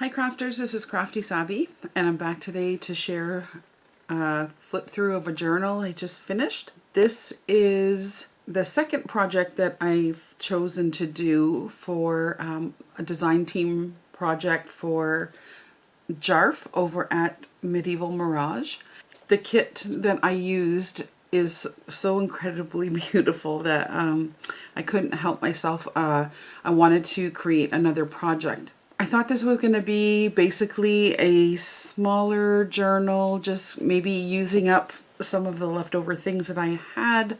Hi crafters, this is Crafty Savvy, and I'm back today to share a flip through of a journal I just finished. This is the second project that I've chosen to do for a design team project for JARF over at Medieval Mirage. The kit that I used is so incredibly beautiful that I couldn't help myself. I wanted to create another project. I thought this was going to be basically a smaller journal, just maybe using up some of the leftover things that I had,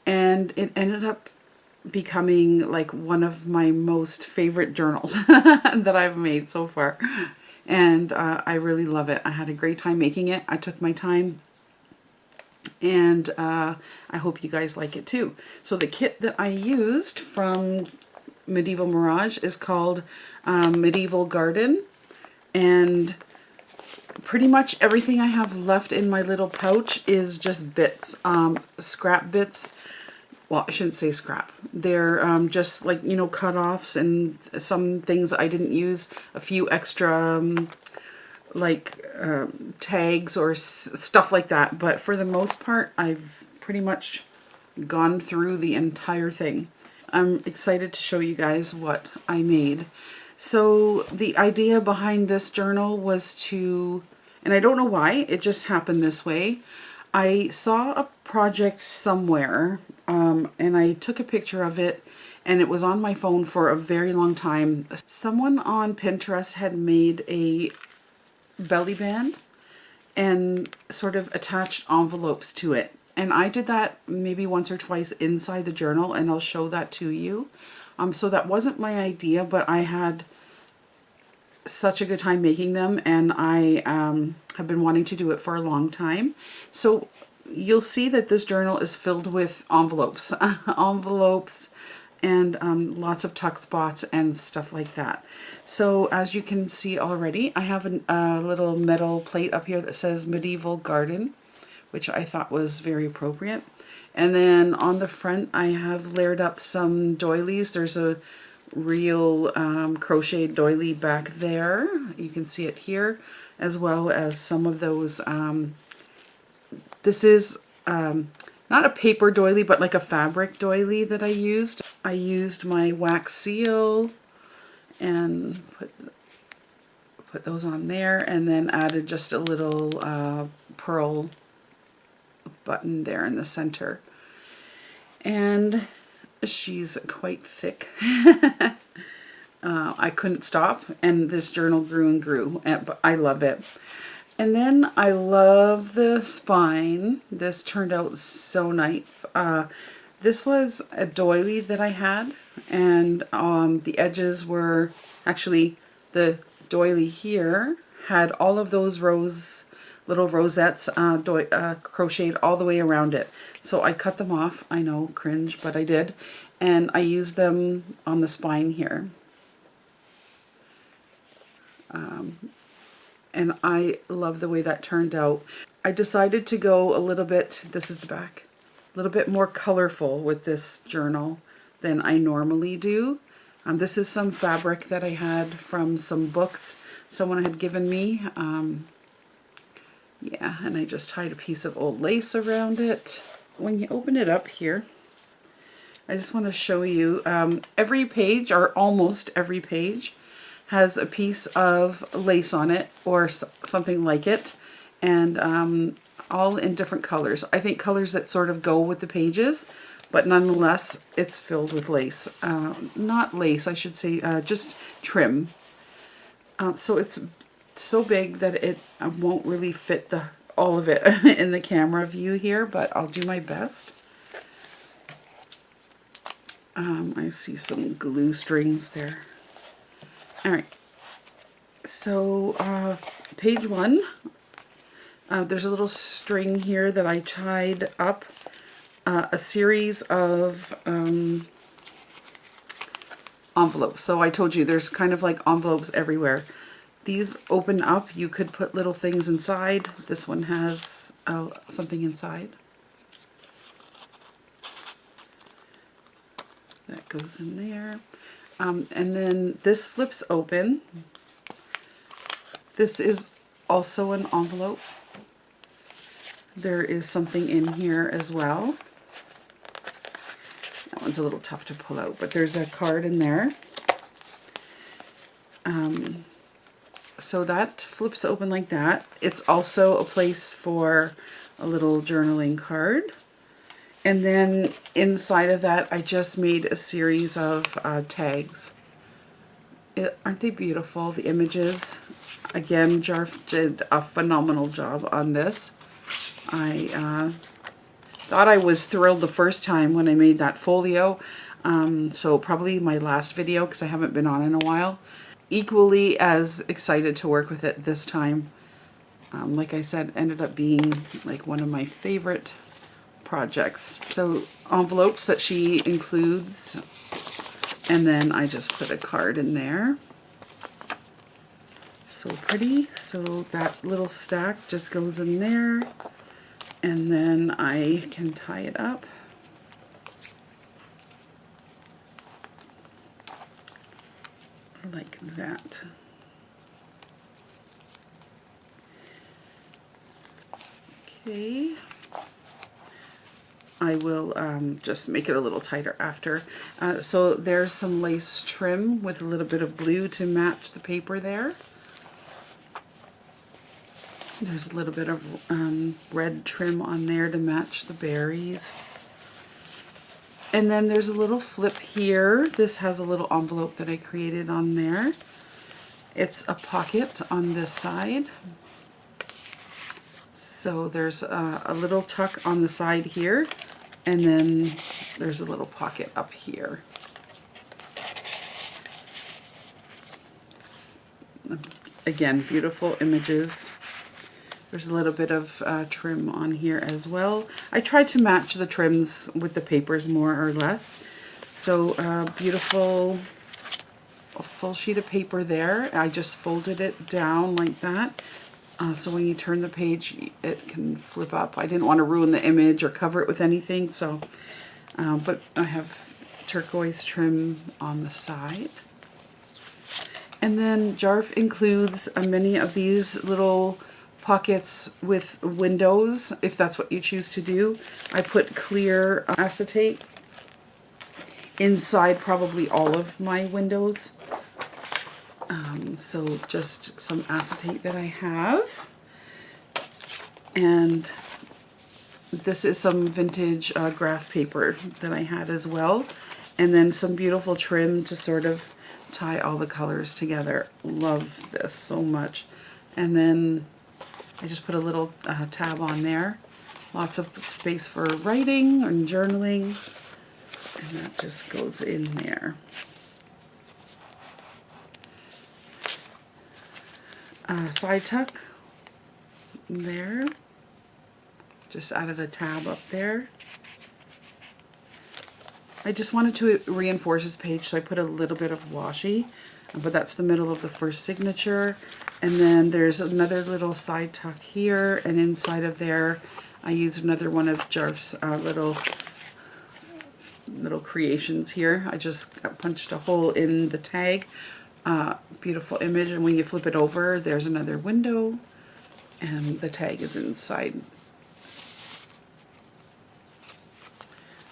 and it ended up becoming like one of my most favorite journals that I've made so far. And I really love it. I had a great time making it. I took my time, and I hope you guys like it too. So the kit that I used from Medieval Mirage is called Medieval Garden, and pretty much everything I have left in my little pouch is just bits, scrap bits. Well, I shouldn't say scrap. They're just like, you know, cut-offs and some things I didn't use, a few extra tags or stuff like that. But for the most part, I've pretty much gone through the entire thing. I'm excited to show you guys what I made. So the idea behind this journal was to, and I don't know why, it just happened this way. I saw a project somewhere, and I took a picture of it, and it was on my phone for a very long time. Someone on Pinterest had made a belly band and sort of attached envelopes to it. And I did that maybe once or twice inside the journal, and I'll show that to you. So that wasn't my idea, but I had such a good time making them, and I have been wanting to do it for a long time. So you'll see that this journal is filled with envelopes, envelopes, and lots of tuck spots and stuff like that. So as you can see already, I have a little metal plate up here that says Medieval Garden, which I thought was very appropriate. And then on the front, I have layered up some doilies. There's a real crocheted doily back there. You can see it here, as well as some of those. This is not a paper doily, but like a fabric doily that I used. I used my wax seal and put those on there, and then added just a little pearl button there in the center. And she's quite thick. I couldn't stop, and this journal grew and grew, but I love it. And then I love the spine. This turned out so nice. This was a doily that I had, and the edges were actually, the doily here had all of those little rosettes crocheted all the way around it. So I cut them off. I know, cringe, but I did. And I used them on the spine here. And I love the way that turned out. I decided to go a little bit, this is the back, a little bit more colorful with this journal than I normally do. This is some fabric that I had from some books someone had given me. Yeah, and I just tied a piece of old lace around it. When you open it up here, I just want to show you every page, or almost every page, has a piece of lace on it or something like it, and all in different colors. I think colors that sort of go with the pages, but nonetheless it's filled with lace. Not lace, I should say, just trim. So it's so big that it won't really fit all of it in the camera view here, but I'll do my best. I see some glue strings there. Alright, so page 1, there's a little string here that I tied up a series of envelopes. So I told you there's kind of like envelopes everywhere. These open up, you could put little things inside. This one has something inside. That goes in there. And then this flips open, This is also an envelope. There is something in here as well. That one's a little tough to pull out, but there's a card in there. So that flips open like that. It's also a place for a little journaling card. And then inside of that, I just made a series of tags. Aren't they beautiful, the images? Again, Jarf did a phenomenal job on this. I thought I was thrilled the first time when I made that folio. So probably my last video, because I haven't been on in a while. Equally as excited to work with it this time. Like I said, ended up being like one of my favorite projects. So envelopes that she includes, and then I just put a card in there. So pretty. So that little stack just goes in there, and then I can tie it up. Like that. Okay. I will just make it a little tighter after. So there's some lace trim with a little bit of blue to match the paper there. There's a little bit of red trim on there to match the berries. And then there's a little flip here. This has a little envelope that I created on there. It's a pocket on this side. So there's a little tuck on the side here, and then there's a little pocket up here. Again, beautiful images. There's a little bit of trim on here as well. I tried to match the trims with the papers more or less. So beautiful, a full sheet of paper there. I just folded it down like that. So when you turn the page, it can flip up. I didn't want to ruin the image or cover it with anything, so but I have turquoise trim on the side. And then Jarf includes many of these little pockets with windows, if that's what you choose to do. I put clear acetate inside probably all of my windows. So just some acetate that I have. And this is some vintage graph paper that I had as well. And then some beautiful trim to sort of tie all the colors together. Love this so much. And then I just put a little tab on there. Lots of space for writing and journaling. And that just goes in there. Side tuck there. Just added a tab up there. I just wanted to reinforce this page, so I put a little bit of washi, but that's the middle of the first signature. And then there's another little side tuck here, and inside of there I used another one of Jarf's little creations here. I just punched a hole in the tag. Beautiful image, and when you flip it over, there's another window, and the tag is inside.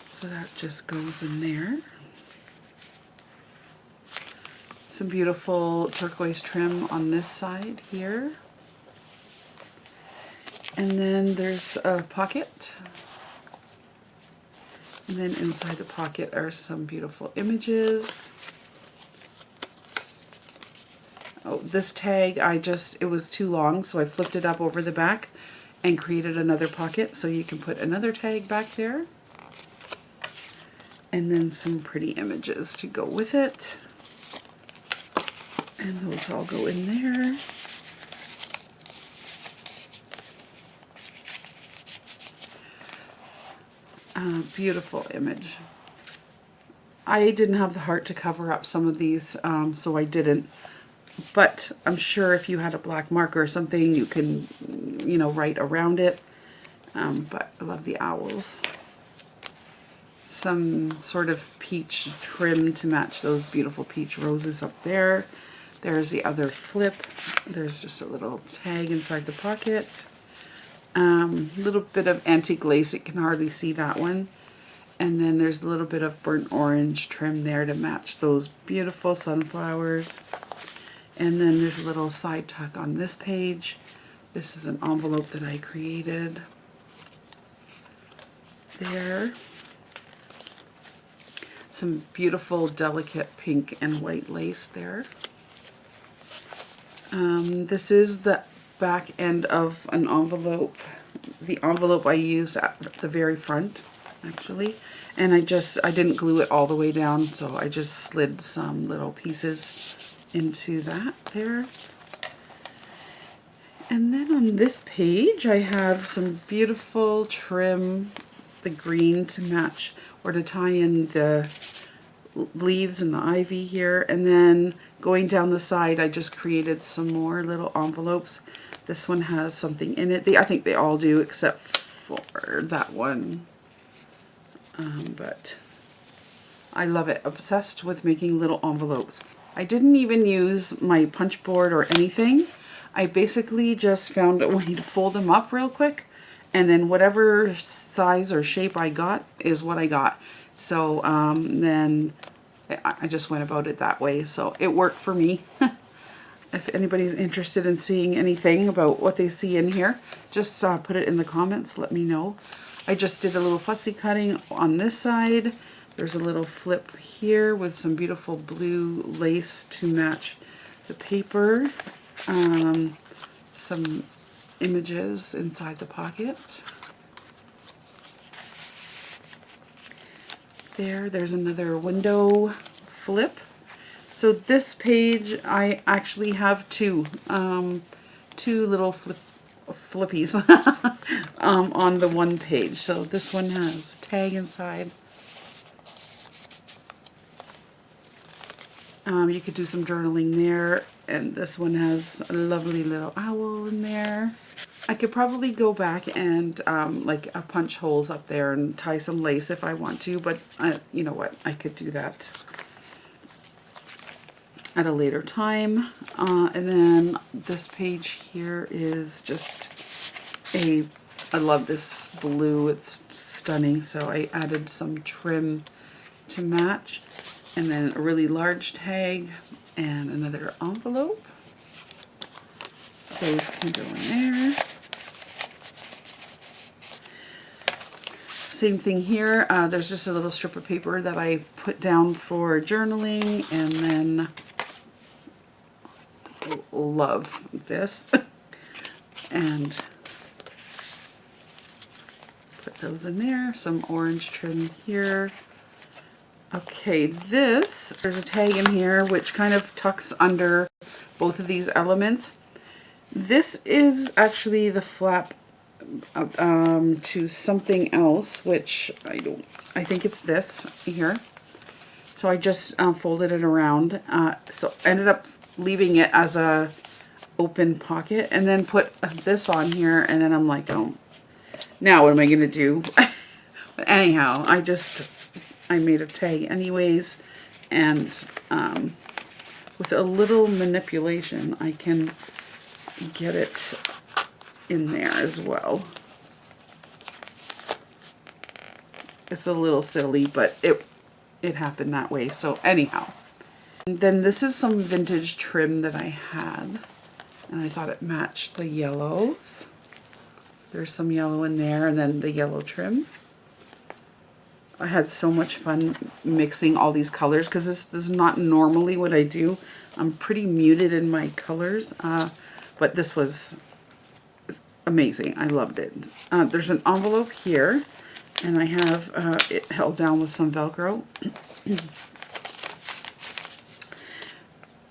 So that just goes in there. Some beautiful turquoise trim on this side here. And then there's a pocket. And then inside the pocket are some beautiful images. Oh, this tag, it was too long, so I flipped it up over the back and created another pocket, so you can put another tag back there. And then some pretty images to go with it. And those all go in there. Beautiful image. I didn't have the heart to cover up some of these, so I didn't. But I'm sure if you had a black marker or something, you can, write around it. But I love the owls. Some sort of peach trim to match those beautiful peach roses up there. There's the other flip. There's just a little tag inside the pocket. Little bit of antique lace. You can hardly see that one. And then there's a little bit of burnt orange trim there to match those beautiful sunflowers. And then there's a little side tuck on this page. This is an envelope that I created. There. Some beautiful, delicate pink and white lace there. This is the back end of an envelope. The envelope I used at the very front, actually. And I didn't glue it all the way down, so I just slid some little pieces into that there. And then on this page, I have some beautiful trim, the green to match, or to tie in the leaves and the ivy here. And then going down the side, I just created some more little envelopes. This one has something in it. I think they all do, except for that one. But I love it. Obsessed with making little envelopes. I didn't even use my punch board or anything. I basically just found a way to fold them up real quick, and then whatever size or shape I got is what I got. So then I just went about it that way. So it worked for me. If anybody's interested in seeing anything about what they see in here, just put it in the comments, let me know. I just did a little fussy cutting on this side. There's a little flip here with some beautiful blue lace to match the paper. Some images inside the pocket. There's another window flip. So this page, I actually have two little flippies on the one page. So this one has a tag inside. You could do some journaling there, and this one has a lovely little owl in there. I could probably go back and like punch holes up there and tie some lace if I want to, but you know what, I could do that at a later time. And then this page here is just I love this blue, it's stunning, so I added some trim to match, and then a really large tag and another envelope. Those can go in there. Same thing here. There's just a little strip of paper that I put down for journaling, and then love this. And put those in there. Some orange trim here. Okay, there's a tag in here which kind of tucks under both of these elements. This is actually the flap to something else, which I think it's this here. So I just folded it around. So ended up leaving it as a open pocket, and then put this on here, and then I'm like, oh, now what am I gonna do? But anyhow, I made a tag anyways, and with a little manipulation I can get it in there as well. It's a little silly, but it happened that way. So anyhow, and then this is some vintage trim that I had, and I thought it matched the yellows. There's some yellow in there, and then the yellow trim. I had so much fun mixing all these colors, because this is not normally what I do. I'm pretty muted in my colors, but this was amazing. I loved it. There's an envelope here, and I have it held down with some Velcro.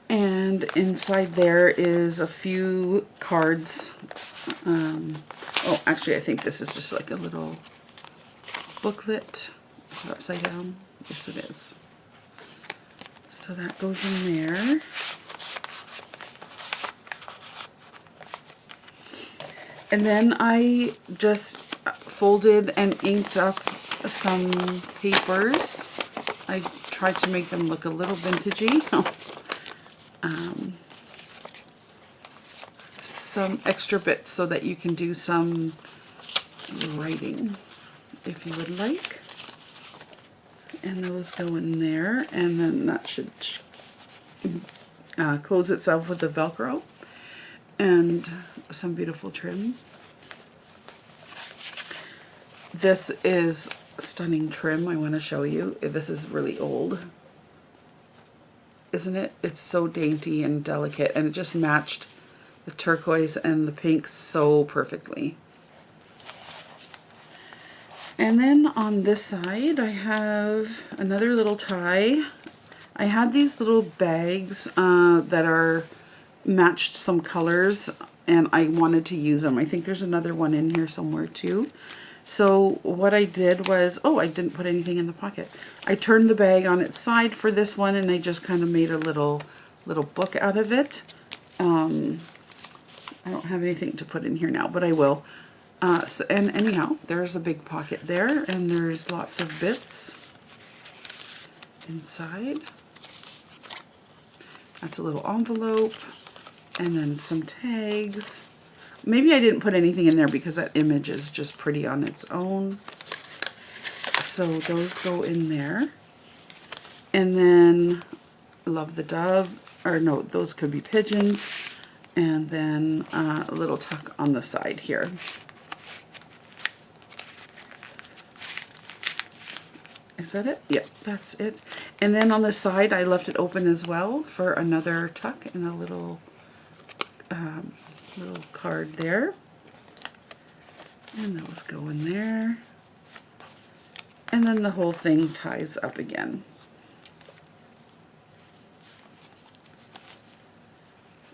And inside there is a few cards. Oh, actually, I think this is just like a little booklet. Is it upside down? Yes, it is. So that goes in there. And then I just folded and inked up some papers. I tried to make them look a little vintagey. some extra bits so that you can do some writing if you would like. And those go in there, and then that should close itself with the Velcro and some beautiful trim. This is stunning trim. I want to show you. This is really old, isn't it? It's so dainty and delicate, and it just matched the turquoise and the pink so perfectly. And then on this side, I have another little tie. I had these little bags that are matched some colors, and I wanted to use them. I think there's another one in here somewhere too. So what I did was, oh, I didn't put anything in the pocket. I turned the bag on its side for this one, and I just kind of made a little book out of it. I don't have anything to put in here now, but I will. And anyhow, there's a big pocket there, and there's lots of bits inside. That's a little envelope, and then some tags. Maybe I didn't put anything in there because that image is just pretty on its own. So those go in there. And then Love the Dove, or no, those could be pigeons. And then a little tuck on the side here. Is that it? Yep, that's it. And then on the side, I left it open as well for another tuck and a little little card there. And those go in there. And then the whole thing ties up again.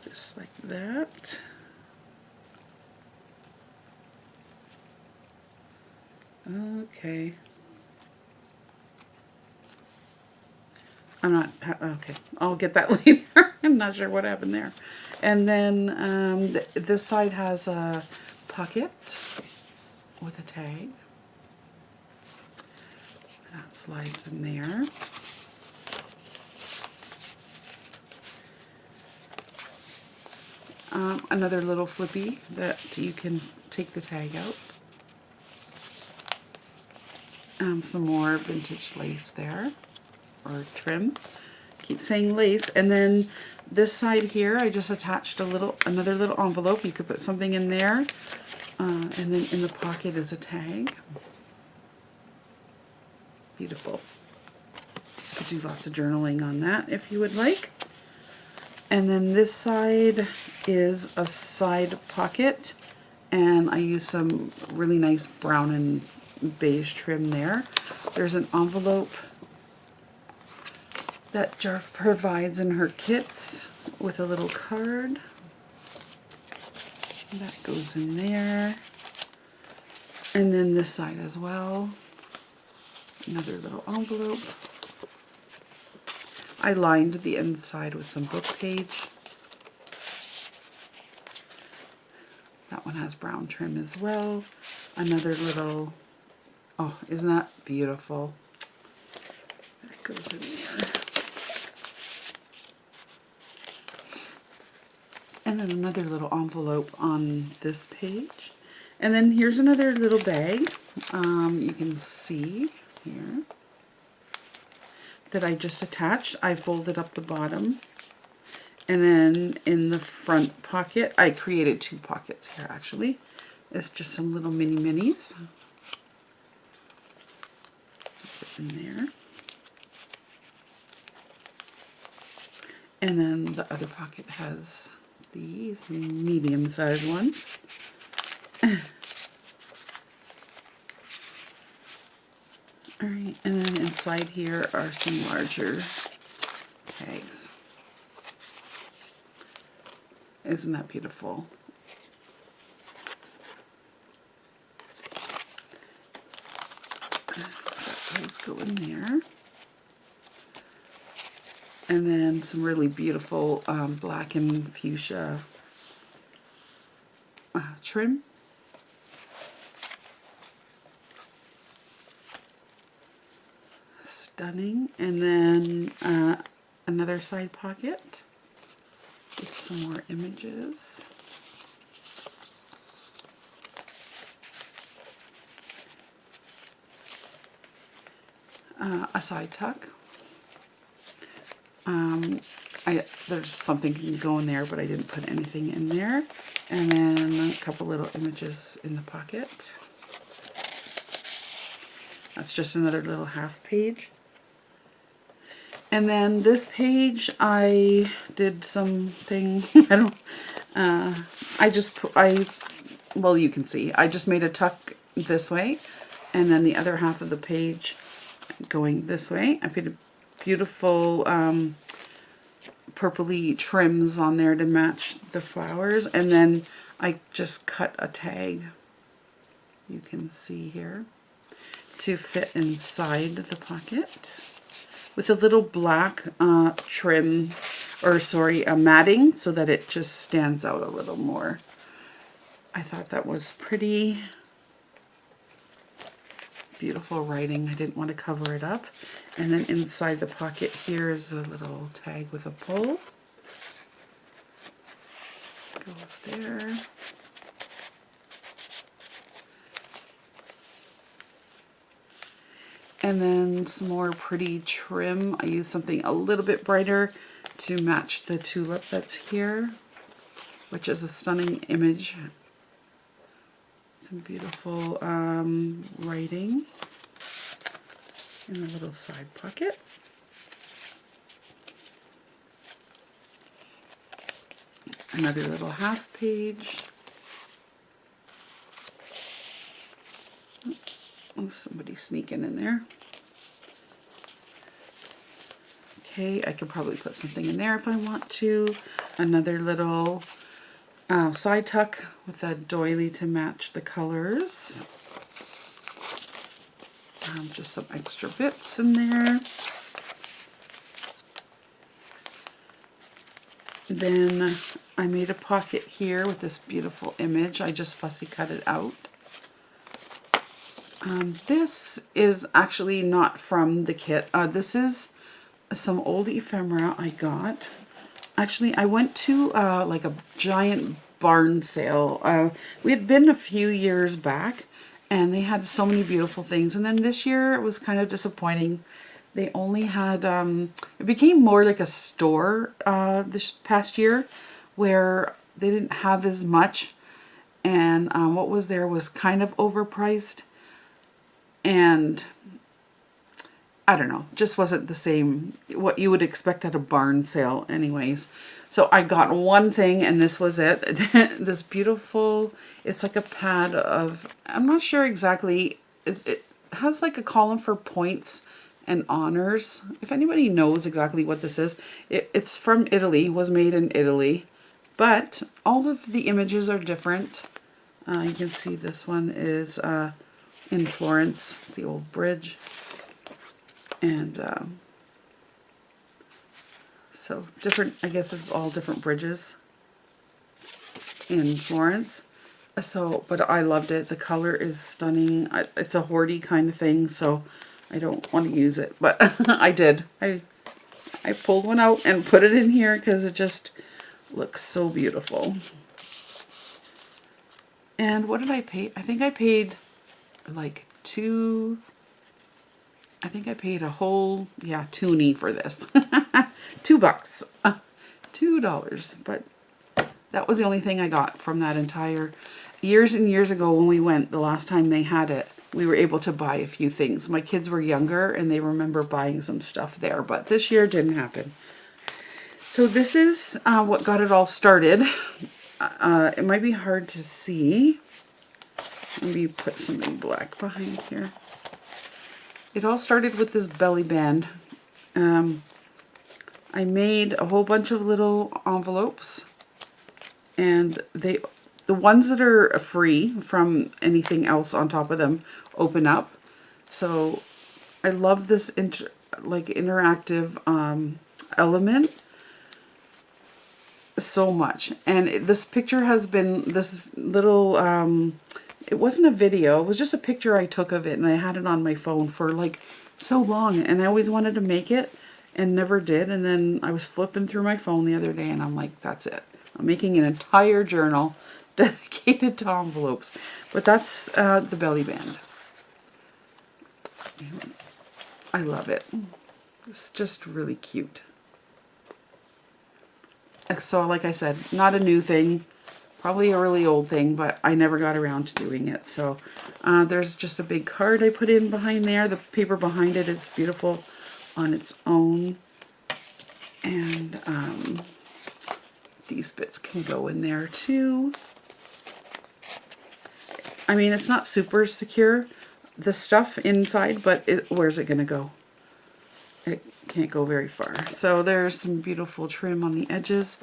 Just like that. Okay. I'm not, okay, I'll get that later. I'm not sure what happened there. And then this side has a pocket with a tag. That slides in there. Another little flippy that you can take the tag out. Some more vintage lace there, or trim. Keep saying lace. And then this side here, I just attached another little envelope. You could put something in there. And then in the pocket is a tag. Beautiful. You could do lots of journaling on that if you would like. And then this side is a side pocket, and I use some really nice brown and beige trim there. There's an envelope that Jarf provides in her kits with a little card. That goes in there. And then this side as well. Another little envelope. I lined the inside with some book page. That one has brown trim as well. Another little, oh, isn't that beautiful? That goes in there. And then another little envelope on this page. And then here's another little bag. You can see here that I just attached. I folded up the bottom. And then in the front pocket, I created two pockets here actually. It's just some little mini minis. Put in there. And then the other pocket has these medium-sized ones. Alright, and then inside here are some larger tags. Isn't that beautiful? Those go in there. And then some really beautiful black and fuchsia trim. Stunning. And then another side pocket with some more images. a side tuck. There's something can go in there, but I didn't put anything in there. And then a couple little images in the pocket. That's just another little half page. And then this page, I did something, well, you can see, I just made a tuck this way, and then the other half of the page going this way. I put a beautiful purpley trims on there to match the flowers, and then I just cut a tag, you can see here, to fit inside the pocket with a little black trim, or sorry, matting, so that it just stands out a little more. I thought that was pretty beautiful writing. I didn't want to cover it up. And then inside the pocket here is a little tag with a pull. Goes there. And then some more pretty trim. I used something a little bit brighter to match the tulip that's here, which is a stunning image. Some beautiful writing in a little side pocket. Another little half page. Oh, somebody sneaking in there. Okay, I could probably put something in there if I want to. Another little side tuck with a doily to match the colors. Just some extra bits in there. Then I made a pocket here with this beautiful image. I just fussy cut it out. This is actually not from the kit. This is some old ephemera I got. Actually, I went to like a giant barn sale. We had been a few years back, and they had so many beautiful things. And then this year it was kind of disappointing. They only had, it became more like a store this past year, where they didn't have as much. And what was there was kind of overpriced. And I don't know, just wasn't the same, what you would expect at a barn sale anyways. So I got one thing, and this was it. This beautiful, it's like a pad of, I'm not sure exactly, it has like a column for points and honors. If anybody knows exactly what this is, it's from Italy, was made in Italy. But all of the images are different. You can see this one is in Florence, the old bridge. And so different, I guess it's all different bridges in Florence. So, but I loved it. The color is stunning. It's a hoardy kind of thing, so I don't want to use it, but I did. I pulled one out and put it in here because it just looks so beautiful. And what did I pay? I think I paid like I think I paid a whole, toonie for this. $2. $2. But that was the only thing I got from that entire, years and years ago when we went, the last time they had it, we were able to buy a few things. My kids were younger and they remember buying some stuff there, but this year didn't happen. So this is what got it all started. It might be hard to see. Maybe put something black behind here. It all started with this belly band. I made a whole bunch of little envelopes, and the ones that are free from anything else on top of them open up. So I love this interactive element so much. And this picture has been this little it wasn't a video, it was just a picture I took of it, and I had it on my phone for like so long, and I always wanted to make it and never did. And then I was flipping through my phone the other day and I'm like, that's it. I'm making an entire journal dedicated to envelopes. But that's the belly band. I love it. It's just really cute. So like I said, not a new thing, probably a really old thing, but I never got around to doing it. So there's just a big card I put in behind there. The paper behind it is beautiful on its own. And these bits can go in there too. I mean, it's not super secure, the stuff inside, but where's it going to go? It can't go very far. So there's some beautiful trim on the edges.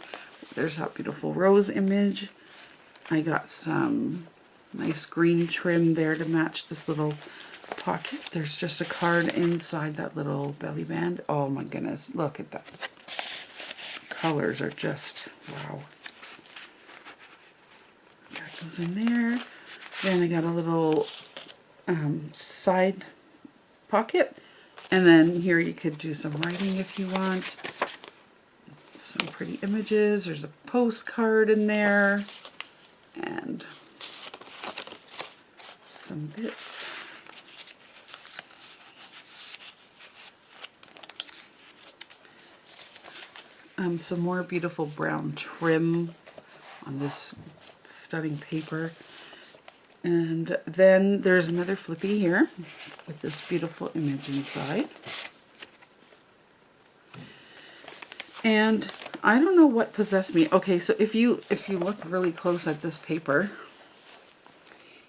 There's that beautiful rose image. I got some nice green trim there to match this little pocket. There's just a card inside that little belly band. Oh my goodness, look at that. Colors are just, wow. That goes in there. Then I got a little side pocket. And then here you could do some writing if you want. Some pretty images. There's a postcard in there. And some bits. Some more beautiful brown trim on this stunning paper. And then there's another flippy here with this beautiful image inside. And I don't know what possessed me. Okay, so if you look really close at this paper,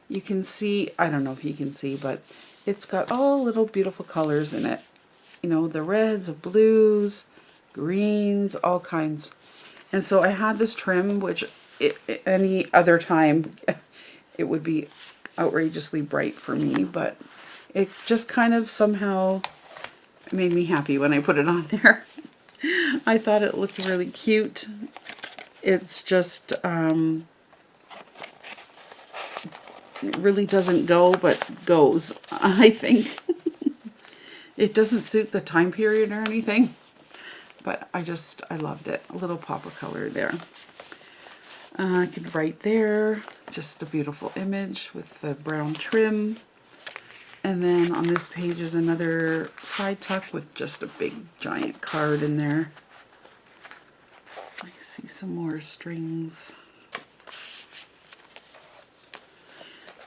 you can see, I don't know if you can see, but it's got all little beautiful colors in it. You know, the reds, the blues, greens, all kinds. And so I had this trim, which any other time it would be outrageously bright for me, but it just kind of somehow made me happy when I put it on there. I thought it looked really cute. It's just, it really doesn't go, but goes, I think. It doesn't suit the time period or anything, but I loved it. A little pop of color there. I could write there, just a beautiful image with the brown trim. And then on this page is another side tuck with just a big giant card in there. I see some more strings.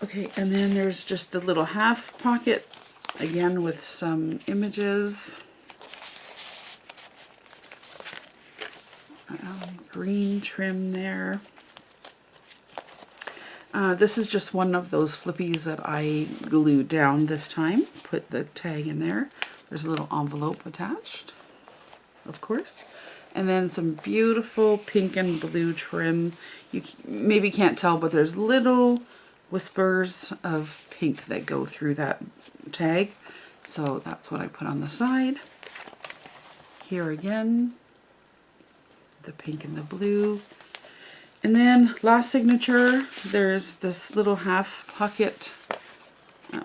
Okay, and then there's just a little half pocket, again with some images. Green trim there. This is just one of those flippies that I glued down this time. Put the tag in there. There's a little envelope attached, of course. And then some beautiful pink and blue trim. You maybe can't tell, but there's little whispers of pink that go through that tag. So that's what I put on the side. Here again, the pink and the blue. And then last signature, there's this little half pocket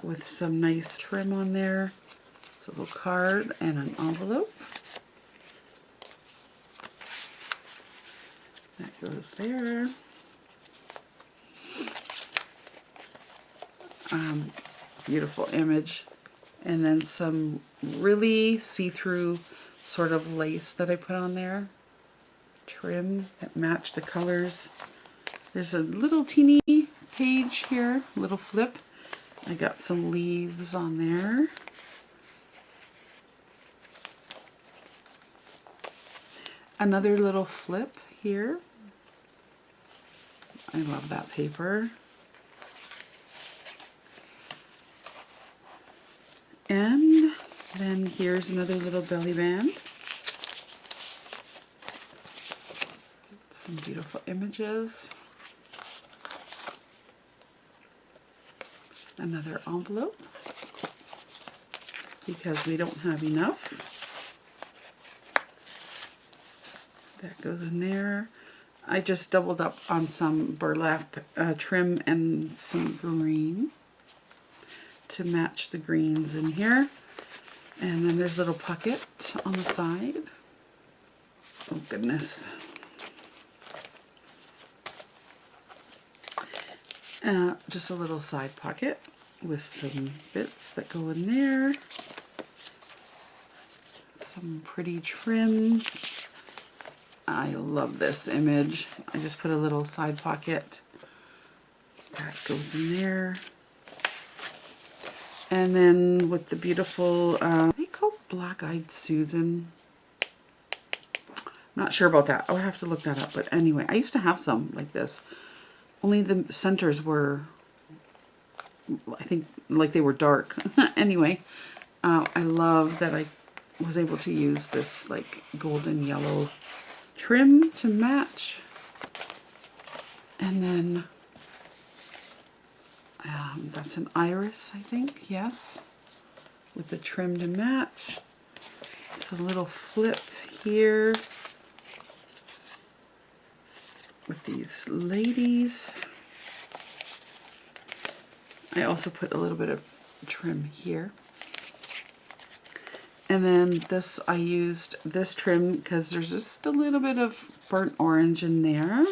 with some nice trim on there. It's a little card and an envelope. That goes there. Beautiful image. And then some really see-through sort of lace that I put on there. Trim that matched the colors. There's a little teeny page here, little flip. I got some leaves on there. Another little flip here. I love that paper. And then here's another little belly band. Some beautiful images. Another envelope, because we don't have enough. That goes in there. I just doubled up on some burlap trim and some green to match the greens in here. And then there's a little pocket on the side. Oh goodness. Just a little side pocket with some bits that go in there. some pretty trim. I love this image. I just put a little side pocket. That goes in there. And then with the beautiful, they call Black-Eyed Susan. Not sure about that. I'll have to look that up. But anyway, I used to have some like this. Only the centers were, I think, like they were dark. Anyway, I love that I was able to use this like golden yellow trim to match. And then that's an iris, I think, yes, with the trim to match. It's a little flip here with these ladies. I also put a little bit of trim here. And then this, I used this trim because there's just a little bit of burnt orange in there.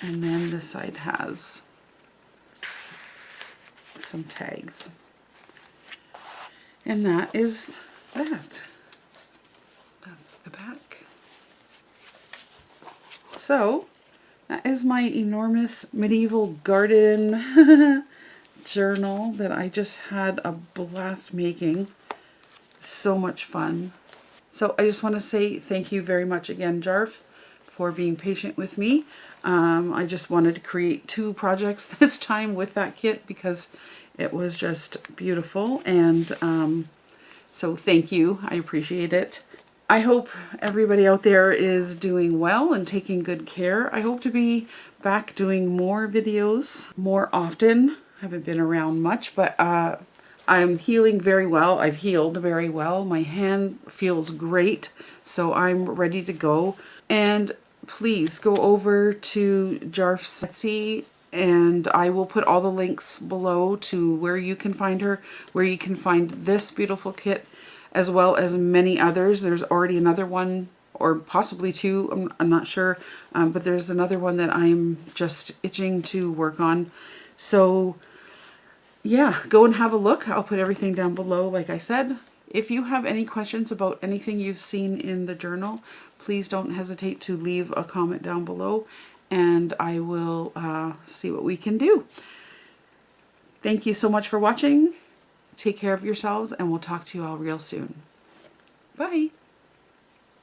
And then this side has some tags. And that is that. That's the back. So, that is my enormous medieval garden journal that I just had a blast making. So much fun. So I just want to say thank you very much again, Jarf, for being patient with me. I just wanted to create 2 projects this time with that kit because it was just beautiful. And so thank you. I appreciate it. I hope everybody out there is doing well and taking good care. I hope to be back doing more videos more often. I haven't been around much, but I'm healing very well. I've healed very well. My hand feels great, so I'm ready to go. And please go over to Jarf's Etsy, and I will put all the links below to where you can find her, where you can find this beautiful kit, as well as many others. There's already another one, or possibly 2, I'm not sure, but there's another one that I'm just itching to work on. So yeah, go and have a look. I'll put everything down below, like I said. If you have any questions about anything you've seen in the journal, please don't hesitate to leave a comment down below, and I will see what we can do. Thank you so much for watching. Take care of yourselves, and we'll talk to you all real soon. Bye.